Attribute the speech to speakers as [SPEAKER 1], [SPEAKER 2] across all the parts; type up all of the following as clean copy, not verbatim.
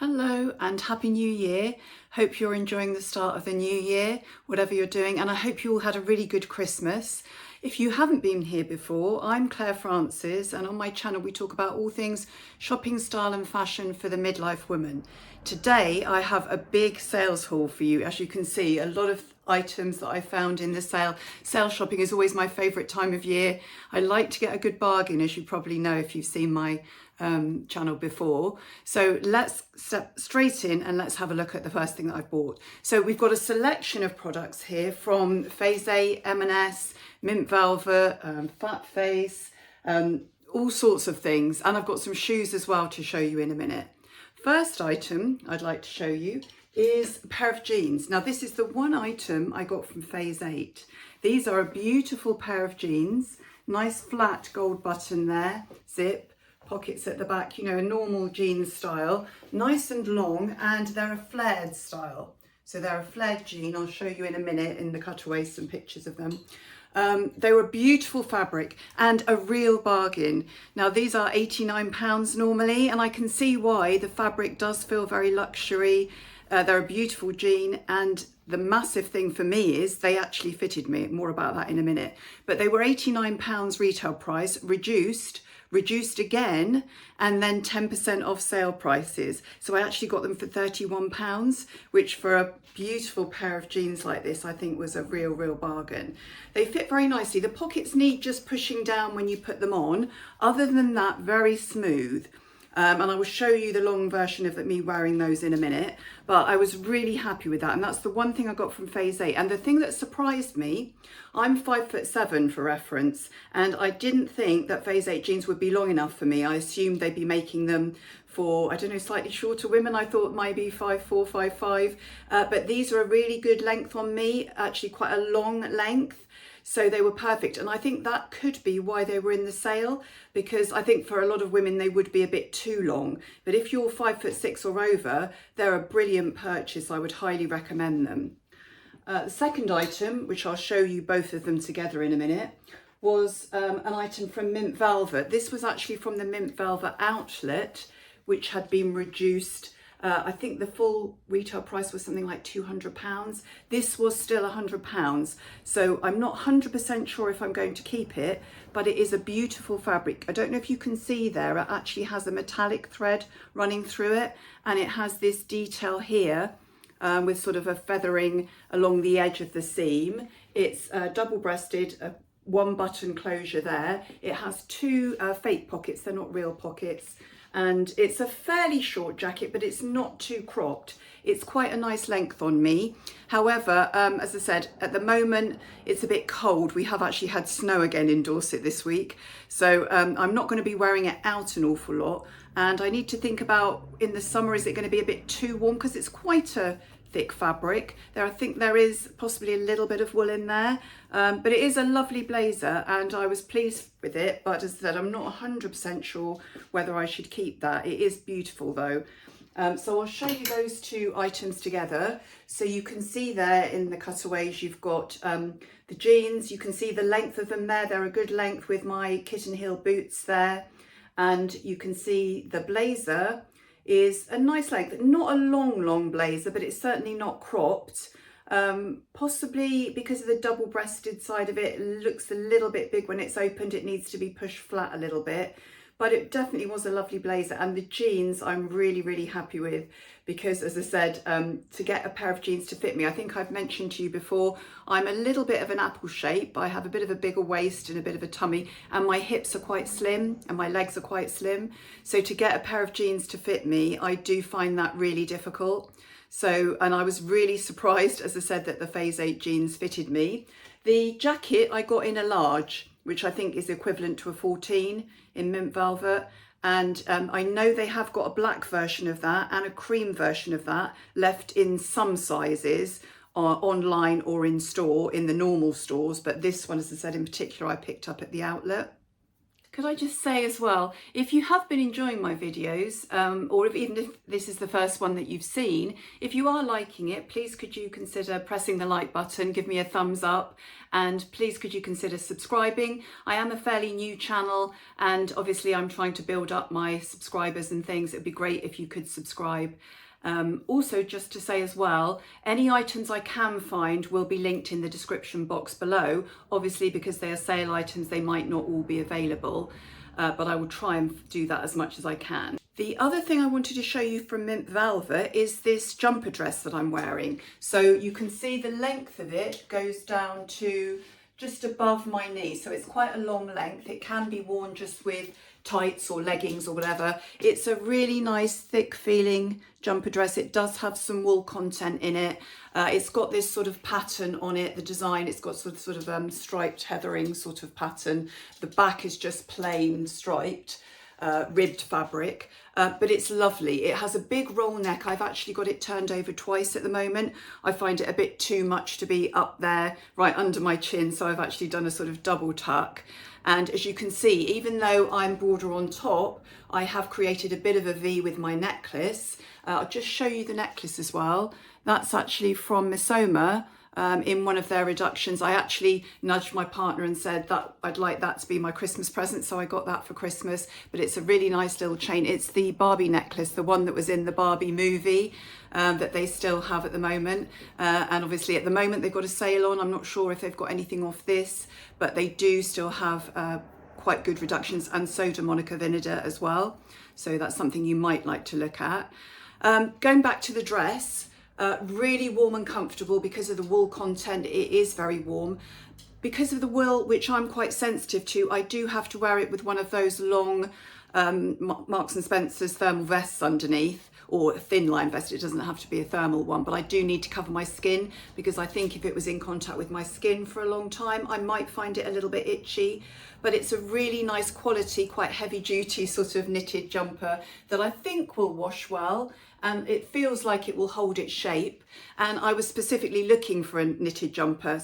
[SPEAKER 1] Hello and Happy New Year. Hope you're enjoying the start of the new year, whatever you're doing, and I hope you all had a really good Christmas. If you haven't been here before, I'm Claire Francis, and on my channel we talk about all things shopping, style and fashion for the midlife woman. Today I have a big sales haul for you. As you can see, a lot of items that I found in the sale. Sale shopping is always my favourite time of year. I like to get a good bargain, as you probably know if you've seen my channel before. So let's step straight in and let's have a look at the first thing that I've bought. So we've got a selection of products here from FatFace, M&S, Mint Velvet, FatFace, all sorts of things. And I've got some shoes as well to show you in a minute. First item I'd like to show you is a pair of jeans. Now this is the one item I got from Phase 8. These are a beautiful pair of jeans, nice flat gold button there, zip, pockets at the back, you know, a normal jeans style, nice and long, and they're a flared style. So they're a flared jean. I'll show you in a minute in the cutaways some pictures of them. They were beautiful fabric and a real bargain. Now these are £89 normally, and I can see why. The fabric does feel very luxury. They're a beautiful jean, and the massive thing for me is they actually fitted me. More about that in a minute. But they were £89 retail price, reduced again, and then 10% off sale prices. So I actually got them for £31, which for a beautiful pair of jeans like this, I think was a real bargain. They fit very nicely. The pockets need just pushing down when you put them on. Other than that, very smooth. And I will show you the long version of me wearing those in a minute, but I was really happy with that. And that's the one thing I got from Phase 8. And the thing that surprised me, I'm 5'7" for reference, and I didn't think that Phase 8 jeans would be long enough for me. I assumed they'd be making them for, I don't know, slightly shorter women. I thought maybe 5'4", 5'5", but these are a really good length on me, actually quite a long length. So they were perfect, and I think that could be why they were in the sale, because I think for a lot of women they would be a bit too long. But if you're 5'6" or over, they're a brilliant purchase. I would highly recommend them. The second item, which I'll show you both of them together in a minute, was an item from Mint Velvet. This was actually from the Mint Velvet outlet, which had been reduced. I think the full retail price was something like £200. This was still £100. So I'm not 100% sure if I'm going to keep it, but it is a beautiful fabric. I don't know if you can see there, it actually has a metallic thread running through it, and it has this detail here with sort of a feathering along the edge of the seam. It's double-breasted, one button closure there. It has two fake pockets, they're not real pockets. And it's a fairly short jacket, but it's not too cropped. It's quite a nice length on me. However, as I said, at the moment, it's a bit cold. We have actually had snow again in Dorset this week. So I'm not going to be wearing it out an awful lot. And I need to think about, in the summer, is it going to be a bit too warm? Because it's quite a thick fabric. I think there is possibly a little bit of wool in there, but it is a lovely blazer and I was pleased with it. But as I said, I'm not 100% sure whether I should keep that. It is beautiful though. So I'll show you those two items together. So you can see there in the cutaways, you've got the jeans. You can see the length of them there. They're a good length with my kitten heel boots there. And you can see the blazer is a nice length, not a long blazer, but it's certainly not cropped. Possibly because of the double-breasted side of it, it looks a little bit big when it's opened. It needs to be pushed flat a little bit, but it definitely was a lovely blazer. And the jeans I'm really happy with, because as I said, to get a pair of jeans to fit me, I think I've mentioned to you before, I'm a little bit of an apple shape. I have a bit of a bigger waist and a bit of a tummy, and my hips are quite slim and my legs are quite slim. So to get a pair of jeans to fit me, I do find that really difficult. So, and I was really surprised, as I said, that the Phase 8 jeans fitted me. The jacket I got in a large, which I think is equivalent to a 14 in Mint Velvet. And I know they have got a black version of that and a cream version of that left in some sizes, online or in store, in the normal stores. But this one, as I said, in particular, I picked up at the outlet. Could I just say as well, if you have been enjoying my videos, or even if this is the first one that you've seen, if you are liking it, please could you consider pressing the like button, give me a thumbs up, and please could you consider subscribing. I am a fairly new channel, and obviously I'm trying to build up my subscribers and things. It'd be great if you could subscribe. Also, just to say as well, any items I can find will be linked in the description box below. Obviously, because they are sale items, they might not all be available, but I will try and do that as much as I can. The other thing I wanted to show you from Mint Velvet is this jumper dress that I'm wearing. So you can see the length of it goes down to just above my knee, so it's quite a long length. It can be worn just with tights or leggings or whatever. It's a really nice thick feeling jumper dress. It does have some wool content in it. It's got this sort of pattern on it, the design. It's got sort of striped heathering sort of pattern. The back is just plain striped, ribbed fabric, but it's lovely. It has a big roll neck. I've actually got it turned over twice at the moment. I find it a bit too much to be up there right under my chin, so I've actually done a sort of double tuck. And as you can see, even though I'm border on top, I have created a bit of a V with my necklace. I'll just show you the necklace as well. That's actually from Misoma. In one of their reductions. I actually nudged my partner and said that I'd like that to be my Christmas present, so I got that for Christmas. But it's a really nice little chain. It's the Barbie necklace, the one that was in the Barbie movie, that they still have at the moment. And obviously at the moment they've got a sale on. I'm not sure if they've got anything off this, but they do still have quite good reductions, and so do Monica Vinader as well. So that's something you might like to look at. Going back to the dress, really warm and comfortable because of the wool content. It is very warm. Because of the wool, which I'm quite sensitive to, I do have to wear it with one of those long Marks and Spencer's thermal vests underneath, or a thin line vest. It doesn't have to be a thermal one, but I do need to cover my skin, because I think if it was in contact with my skin for a long time, I might find it a little bit itchy. But it's a really nice quality, quite heavy duty sort of knitted jumper that I think will wash well, and it feels like it will hold its shape. And I was specifically looking for a knitted jumper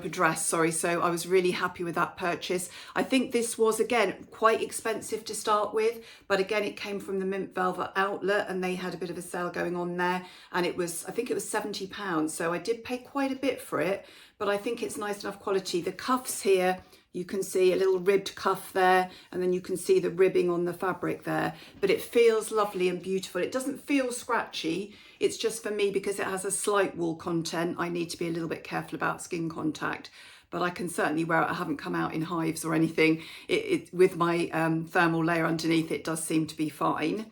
[SPEAKER 1] dress, sorry, so I was really happy with that purchase. I think this was, again, quite expensive to start with, but again, it came from the Mint Velvet outlet and they had a bit of a sale going on there, and it was, I think it was £70, so I did pay quite a bit for it, but I think it's nice enough quality. The cuffs here, you can see a little ribbed cuff there, and then you can see the ribbing on the fabric there, but it feels lovely and beautiful. It doesn't feel scratchy. It's just, for me, because it has a slight wool content, I need to be a little bit careful about skin contact, but I can certainly wear it. I haven't come out in hives or anything. With my thermal layer underneath, it does seem to be fine.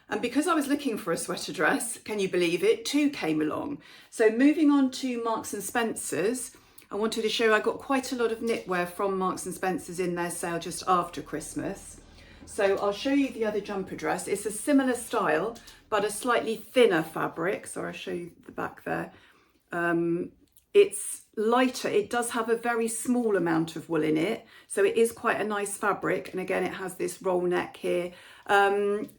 [SPEAKER 1] And because I was looking for a sweater dress, can you believe it, two came along. So moving on to Marks and Spencer's, I wanted to show you I got quite a lot of knitwear from Marks and Spencer's in their sale just after Christmas. So I'll show you the other jumper dress. It's a similar style, but a slightly thinner fabric. So I'll show you the back there. It's lighter. It does have a very small amount of wool in it, so it is quite a nice fabric. And again, it has this roll neck here.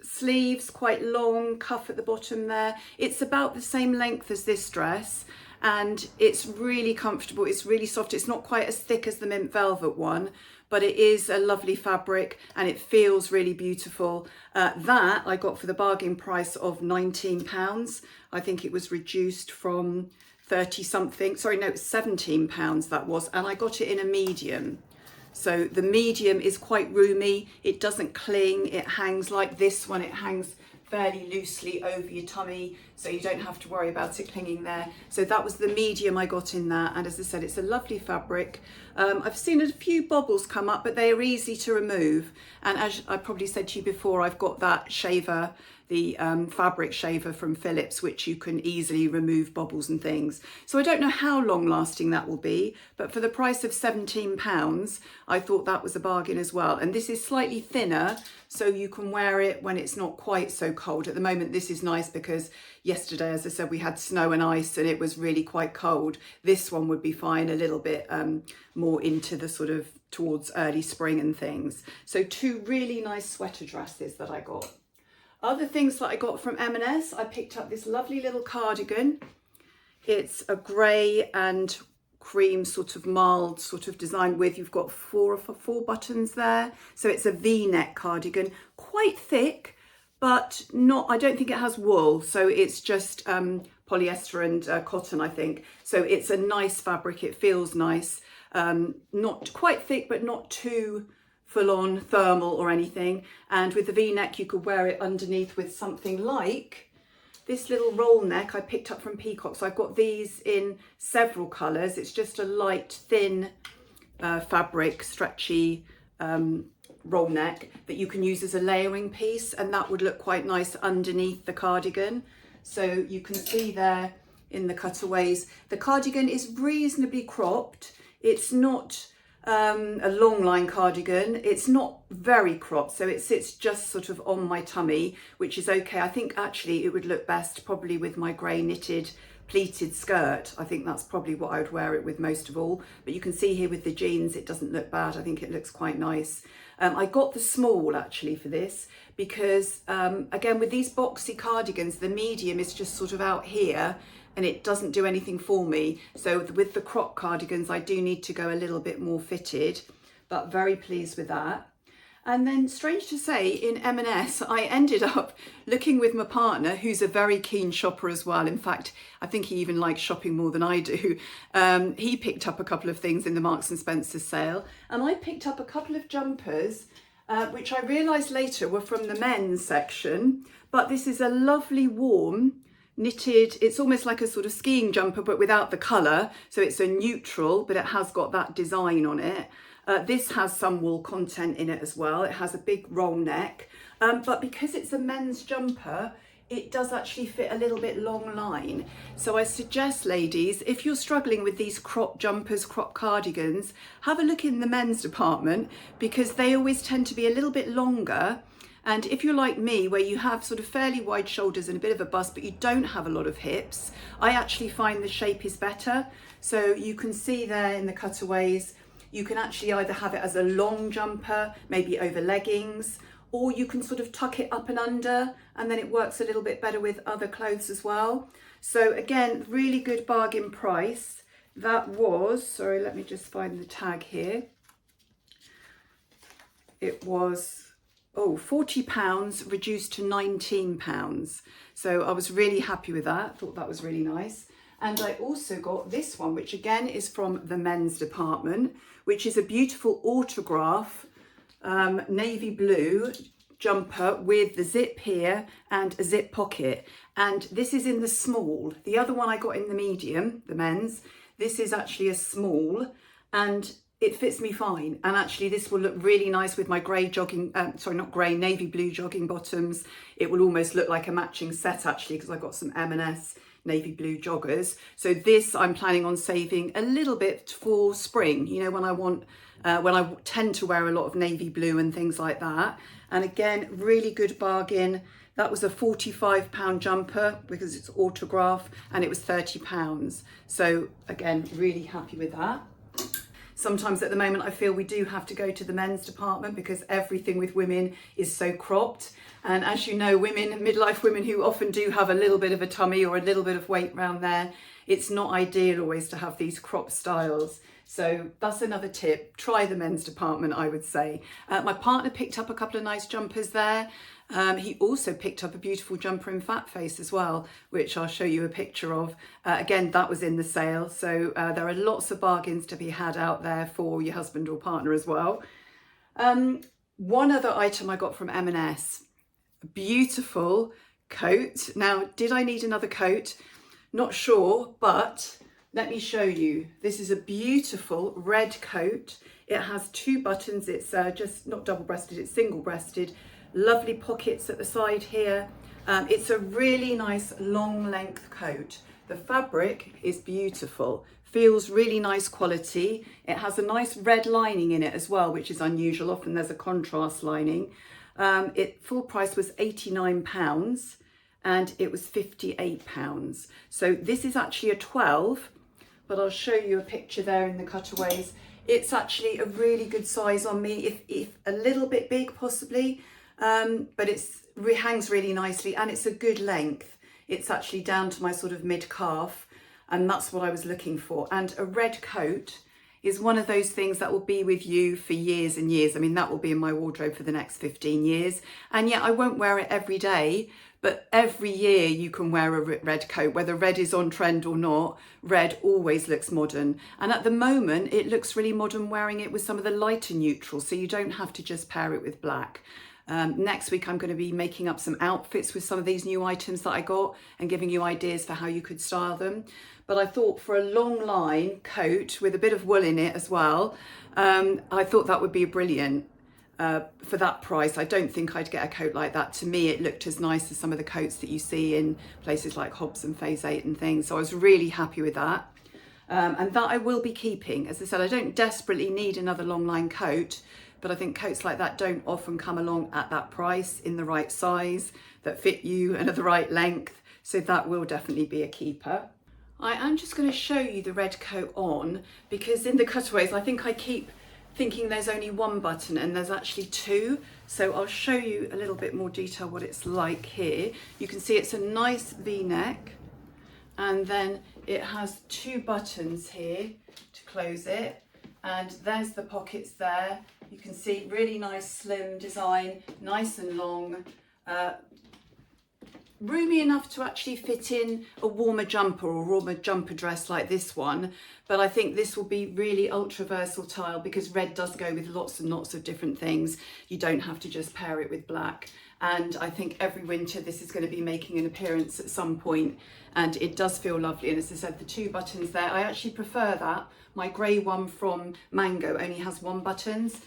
[SPEAKER 1] Sleeves quite long, cuff at the bottom there. It's about the same length as this dress, and it's really comfortable. It's really soft. It's not quite as thick as the Mint Velvet one, but it is a lovely fabric and it feels really beautiful. That I got for the bargain price of £19. I think it was reduced from 30 something, sorry, no, £17 that was, and I got it in a medium. So the medium is quite roomy, it doesn't cling, it hangs like this one, it hangs fairly loosely over your tummy, so you don't have to worry about it clinging there. So that was the medium I got in that, and as I said, it's a lovely fabric. I've seen a few bobbles come up, but they are easy to remove, and as I probably said to you before, I've got that shaver, the fabric shaver from Philips, which you can easily remove bobbles and things. So I don't know how long lasting that will be, but for the price of £17, I thought that was a bargain as well. And this is slightly thinner, so you can wear it when it's not quite so cold. At the moment, this is nice because yesterday, as I said, we had snow and ice and it was really quite cold. This one would be fine, a little bit more into the sort of towards early spring and things. So two really nice sweater dresses that I got. Other things that I got from M&S, I picked up this lovely little cardigan. It's a grey and cream sort of mild sort of design with, you've got four buttons there. So it's a V-neck cardigan, quite thick, but not, I don't think it has wool. So it's just polyester and cotton, I think. So it's a nice fabric, it feels nice. Not quite thick, but not too full-on thermal or anything. And with the V-neck, you could wear it underneath with something like this little roll neck I picked up from Peacock. So I've got these in several colours. It's just a light, thin fabric, stretchy roll neck that you can use as a layering piece, and that would look quite nice underneath the cardigan. So you can see there in the cutaways, the cardigan is reasonably cropped. It's not a long line cardigan, it's not very cropped, so it sits just sort of on my tummy, which is okay. I think actually it would look best probably with my grey knitted pleated skirt. I think that's probably what I would wear it with most of all, but you can see here with the jeans it doesn't look bad. I think it looks quite nice. I got the small actually for this because again, with these boxy cardigans, the medium is just sort of out here and it doesn't do anything for me. So with the crop cardigans, I do need to go a little bit more fitted, but very pleased with that. And then, strange to say, in M&S, I ended up looking with my partner, who's a very keen shopper as well. In fact, I think he even likes shopping more than I do. He picked up a couple of things in the Marks and Spencer sale, and I picked up a couple of jumpers, which I realised later were from the men's section. But this is a lovely warm knitted, it's almost like a sort of skiing jumper, but without the colour. So it's a neutral, but it has got that design on it. This has some wool content in it as well. It has a big roll neck, but because it's a men's jumper, it does actually fit a little bit long line. So I suggest, ladies, if you're struggling with these crop jumpers, crop cardigans, have a look in the men's department, because they always tend to be a little bit longer. And if you're like me, where you have sort of fairly wide shoulders and a bit of a bust, but you don't have a lot of hips, I actually find the shape is better. So you can see there in the cutaways, you can actually either have it as a long jumper, maybe over leggings, or you can sort of tuck it up and under, and then it works a little bit better with other clothes as well. So again, really good bargain price. That was, sorry, let me just find the tag here. It was, £40 reduced to £19. So I was really happy with that. Thought that was really nice. And I also got this one, which again is from the men's department, which is a beautiful autograph navy blue jumper with the zip here and a zip pocket. And this is in the small. The other one I got in the medium, the men's. This is actually a small, and it fits me fine. And actually this will look really nice with my grey jogging, navy blue jogging bottoms. It will almost look like a matching set actually, because I've got some M&S navy blue joggers. So this I'm planning on saving a little bit for spring, you know, when I tend to wear a lot of navy blue and things like that. And again, really good bargain. That was a £45 jumper because it's autograph, and it was £30. So again, really happy with that. Sometimes at the moment I feel we do have to go to the men's department because everything with women is so cropped. And as you know, women, midlife women who often do have a little bit of a tummy or a little bit of weight around there, it's not ideal always to have these crop styles. So that's another tip. Try the men's department, I would say. My partner picked up a couple of nice jumpers there. He also picked up a beautiful jumper in FatFace as well, which I'll show you a picture of. Again, that was in the sale. So there are lots of bargains to be had out there for your husband or partner as well. One other item I got from M&S, a beautiful coat. Now, did I need another coat? Not sure, but let me show you. This is a beautiful red coat. It has two buttons. It's just not double-breasted, it's single-breasted. Lovely pockets at the side here. It's a really nice long length coat. The fabric is beautiful, feels really nice quality. It has a nice red lining in it as well, which is unusual. Often there's a contrast lining. Full price was £89 and it was £58. So this is actually a 12, but I'll show you a picture there in the cutaways. It's actually a really good size on me, if a little bit big possibly. But it hangs really nicely and it's a good length. It's actually down to my sort of mid calf. and that's what I was looking for. And a red coat is one of those things that will be with you for years and years. I mean, that will be in my wardrobe for the next 15 years. And yet I won't wear it every day, but every year you can wear a red coat, whether red is on trend or not. Red always looks modern. And at the moment, it looks really modern wearing it with some of the lighter neutrals, so you don't have to just pair it with black. Next week, I'm going to be making up some outfits with some of these new items that I got and giving you ideas for how you could style them. But I thought for a long line coat with a bit of wool in it as well, I thought that would be brilliant for that price. I don't think I'd get a coat like that. To me, it looked as nice as some of the coats that you see in places like Hobbs and Phase 8 and things. So I was really happy with that. And that I will be keeping. As I said, I don't desperately need another long line coat, but I think coats like that don't often come along at that price in the right size that fit you and at the right length. So that will definitely be a keeper. I am just going to show you the red coat on, because in the cutaways, I think I keep thinking there's only one button and there's actually two. So I'll show you a little bit more detail what it's like here. You can see it's a nice V-neck, and then it has two buttons here to close it. And there's the pockets there. You can see really nice slim design, nice and long, roomy enough to actually fit in a warmer jumper or warmer jumper dress like this one. But I think this will be really ultra versatile because red does go with lots and lots of different things. You don't have to just pair it with black. And I think every winter this is going to be making an appearance at some point, and it does feel lovely. And as I said, the two buttons there, I actually prefer that. My grey one from Mango only has one buttons,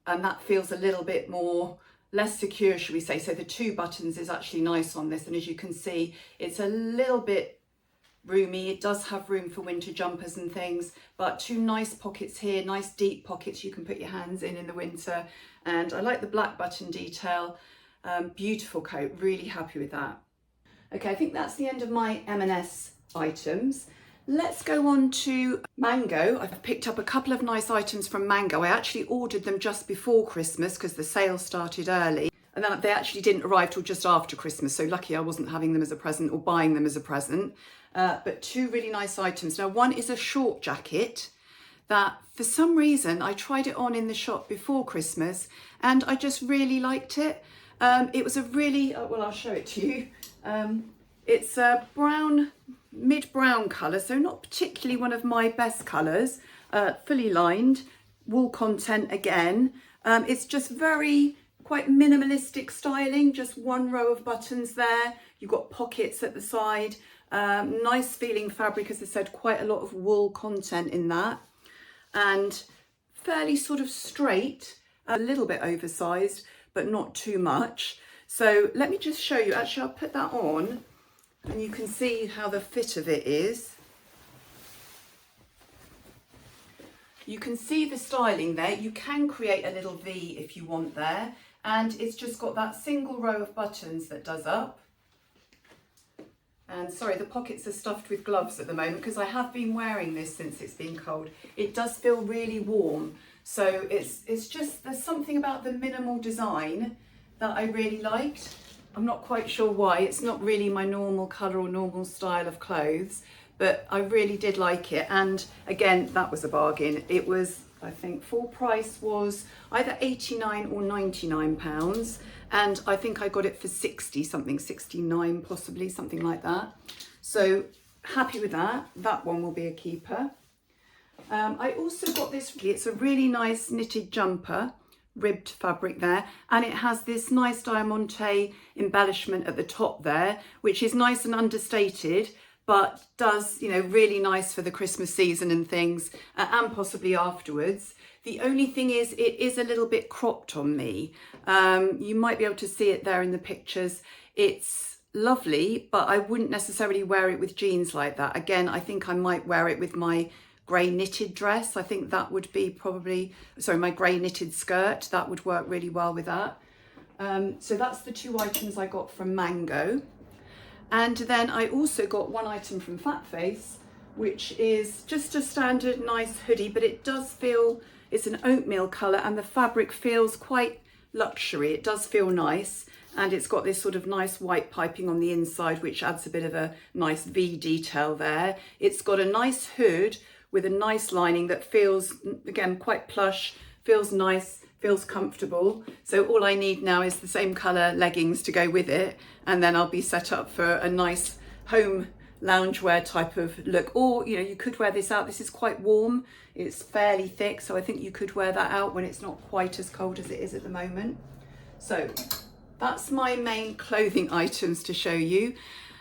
[SPEAKER 1] and that feels a little bit more less secure, should we say. So the two buttons is actually nice on this, and as you can see, it's a little bit roomy. It does have room for winter jumpers and things, but two nice pockets here, nice deep pockets you can put your hands in the winter. And I like the black button detail. Beautiful coat, really happy with that. Okay, I think that's the end of my M&S items. Let's go on to Mango. I've picked up a couple of nice items from Mango. I actually ordered them just before Christmas because the sale started early, and then they actually didn't arrive till just after Christmas. So lucky I wasn't having them as a present or buying them as a present. But two really nice items. Now, one is a short jacket that for some reason I tried it on in the shop before Christmas and I just really liked it. It was a really, well, I'll show it to you. It's a brown, mid-brown colour, so not particularly one of my best colours. Fully lined, wool content again. It's just very quite minimalistic styling, just one row of buttons there. You've got pockets at the side. Nice feeling fabric, as I said, quite a lot of wool content in that. And fairly sort of straight, a little bit oversized, but not too much. So let me just show you. Actually, I'll put that on and you can see how the fit of it is. You can see the styling there. You can create a little V if you want there. And it's just got that single row of buttons that does up. And sorry, the pockets are stuffed with gloves at the moment because I have been wearing this since it's been cold. It does feel really warm. So it's just, there's something about the minimal design that I really liked. I'm not quite sure why. It's not really my normal colour or normal style of clothes, but I really did like it. And again, that was a bargain. It was, I think, full price was either 89 or 99 pounds. And I think I got it for 60 something, 69 possibly, something like that. So happy with that. That one will be a keeper. I also got this, it's a really nice knitted jumper, ribbed fabric there, and it has this nice diamante embellishment at the top there, which is nice and understated, but does, you know, really nice for the Christmas season and things, and possibly afterwards. The only thing is, it is a little bit cropped on me. You might be able to see it there in the pictures. It's lovely, but I wouldn't necessarily wear it with jeans like that. Again, I think I might wear it with my grey knitted dress. I think that would be probably, sorry, my grey knitted skirt. That would work really well with that. So that's the two items I got from Mango. And then I also got one item from FatFace, which is just a standard nice hoodie, but it does feel, it's an oatmeal colour and the fabric feels quite luxury. It does feel nice. and it's got this sort of nice white piping on the inside, which adds a bit of a nice V detail there. It's got a nice hood with a nice lining that feels, again, quite plush, feels nice, feels comfortable. So all I need now is the same colour leggings to go with it, and then I'll be set up for a nice home loungewear type of look. Or, you know, you could wear this out. This is quite warm, it's fairly thick, so I think you could wear that out when it's not quite as cold as it is at the moment. So that's my main clothing items to show you.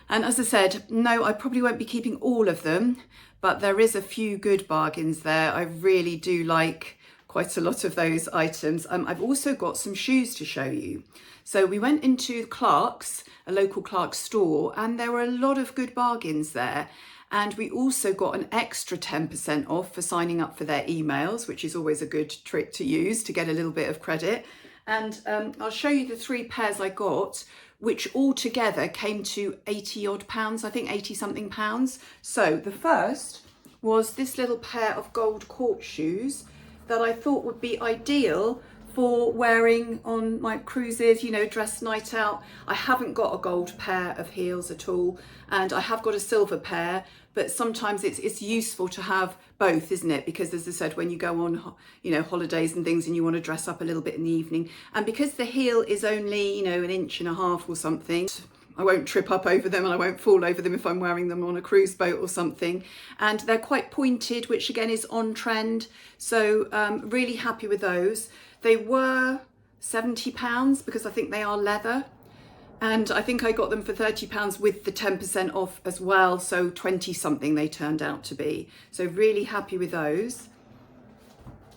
[SPEAKER 1] And as I said, no, I probably won't be keeping all of them, but there is a few good bargains there. I really do like quite a lot of those items. I've also got some shoes to show you. So we went into Clarks, a local Clarks store, and there were a lot of good bargains there. And we also got an extra 10% off for signing up for their emails, which is always a good trick to use to get a little bit of credit. And I'll show you the 3 pairs I got, which all together came to 80 odd pounds, I think 80 something pounds. So the first was this little pair of gold court shoes that I thought would be ideal for wearing on my cruises, you know, dress night out. I haven't got a gold pair of heels at all, and I have got a silver pair, but sometimes it's useful to have both, isn't it? Because as I said, when you go on, you know, holidays and things and you want to dress up a little bit in the evening, and because the heel is only, you know, 1.5 inches or something, I won't trip up over them and I won't fall over them if I'm wearing them on a cruise boat or something. And they're quite pointed, which again is on trend. So really happy with those. They were £70 because I think they are leather. And I think I got them for £30 with the 10% off as well. So 20 something they turned out to be. So really happy with those.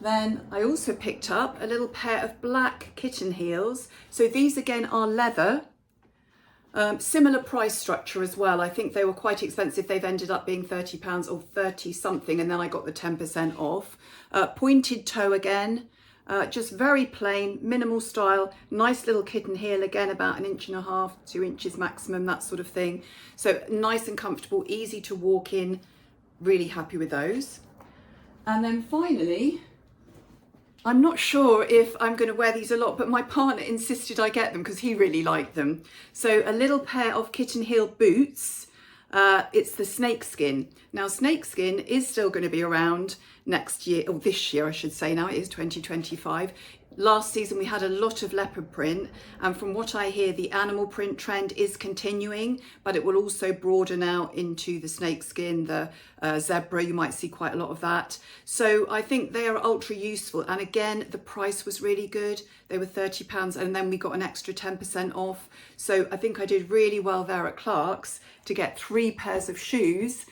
[SPEAKER 1] Then I also picked up a little pair of black kitten heels. So these again are leather. Similar price structure as well. I think they were quite expensive. They've ended up being £30 or 30 something, and then I got the 10% off. Pointed toe again, just very plain, minimal style, nice little kitten heel again, about 1.5 inches, 2 inches maximum, that sort of thing. So nice and comfortable, easy to walk in, really happy with those. And then finally, I'm not sure if I'm going to wear these a lot, but my partner insisted I get them because he really liked them. So a little pair of kitten heel boots. It's the snakeskin. Now snakeskin is still going to be around next year, or this year I should say, now it is 2025. Last season we had a lot of leopard print, and from what I hear the animal print trend is continuing, but it will also broaden out into the snakeskin, the zebra, you might see quite a lot of that. So I think they are ultra useful, and again the price was really good. They were £30 and then we got an extra 10% off. So I think I did really well there at Clarks to get 3 pairs of shoes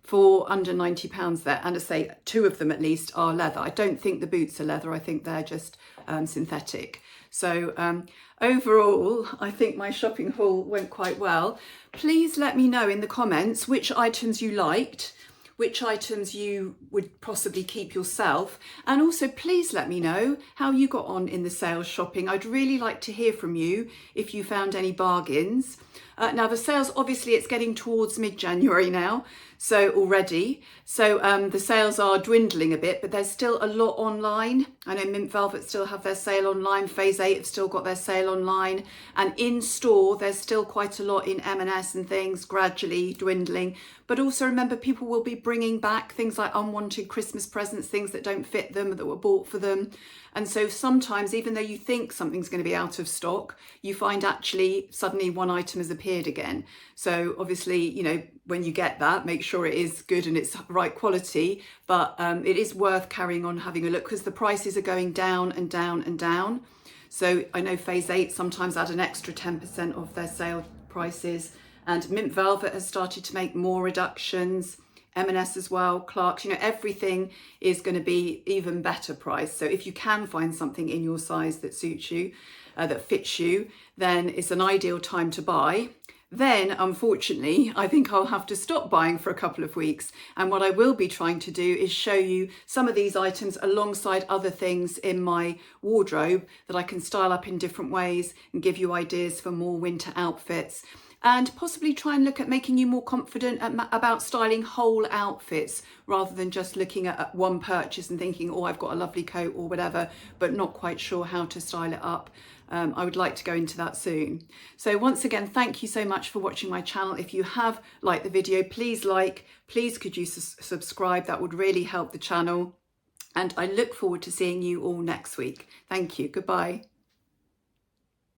[SPEAKER 1] for under £90 there, and I say 2 of them at least are leather. I don't think the boots are leather, I think they're just synthetic. So overall, I think my shopping haul went quite well. Please let me know in the comments which items you liked, which items you would possibly keep yourself, and also please let me know how you got on in the sales shopping. I'd really like to hear from you if you found any bargains. Now the sales, obviously it's getting towards mid-January now, so already. So the sales are dwindling a bit, but there's still a lot online. I know Mint Velvet still have their sale online, Phase 8 have still got their sale online, and in store there's still quite a lot in M&S and things, gradually dwindling. But also remember, people will be bringing back things like unwanted Christmas presents, things that don't fit them, that were bought for them. And so sometimes, even though you think something's going to be out of stock, you find actually suddenly one item has appeared again. So obviously, you know, when you get that, make sure it is good and it's right quality, but it is worth carrying on having a look because the prices are going down and down and down. So I know Phase 8 sometimes add an extra 10% off their sale prices, and Mint Velvet has started to make more reductions. M&S as well, Clarks, you know, everything is going to be even better price. So if you can find something in your size that suits you, that fits you, then it's an ideal time to buy. Then, unfortunately, I think I'll have to stop buying for a couple of weeks. And what I will be trying to do is show you some of these items alongside other things in my wardrobe that I can style up in different ways and give you ideas for more winter outfits. and possibly try and look at making you more confident about styling whole outfits rather than just looking at one purchase and thinking, oh, I've got a lovely coat or whatever, but not quite sure how to style it up. I would like to go into that soon. So once again, thank you so much for watching my channel. If you have liked the video, please could you subscribe? That would really help the channel. And I look forward to seeing you all next week. Thank you. Goodbye.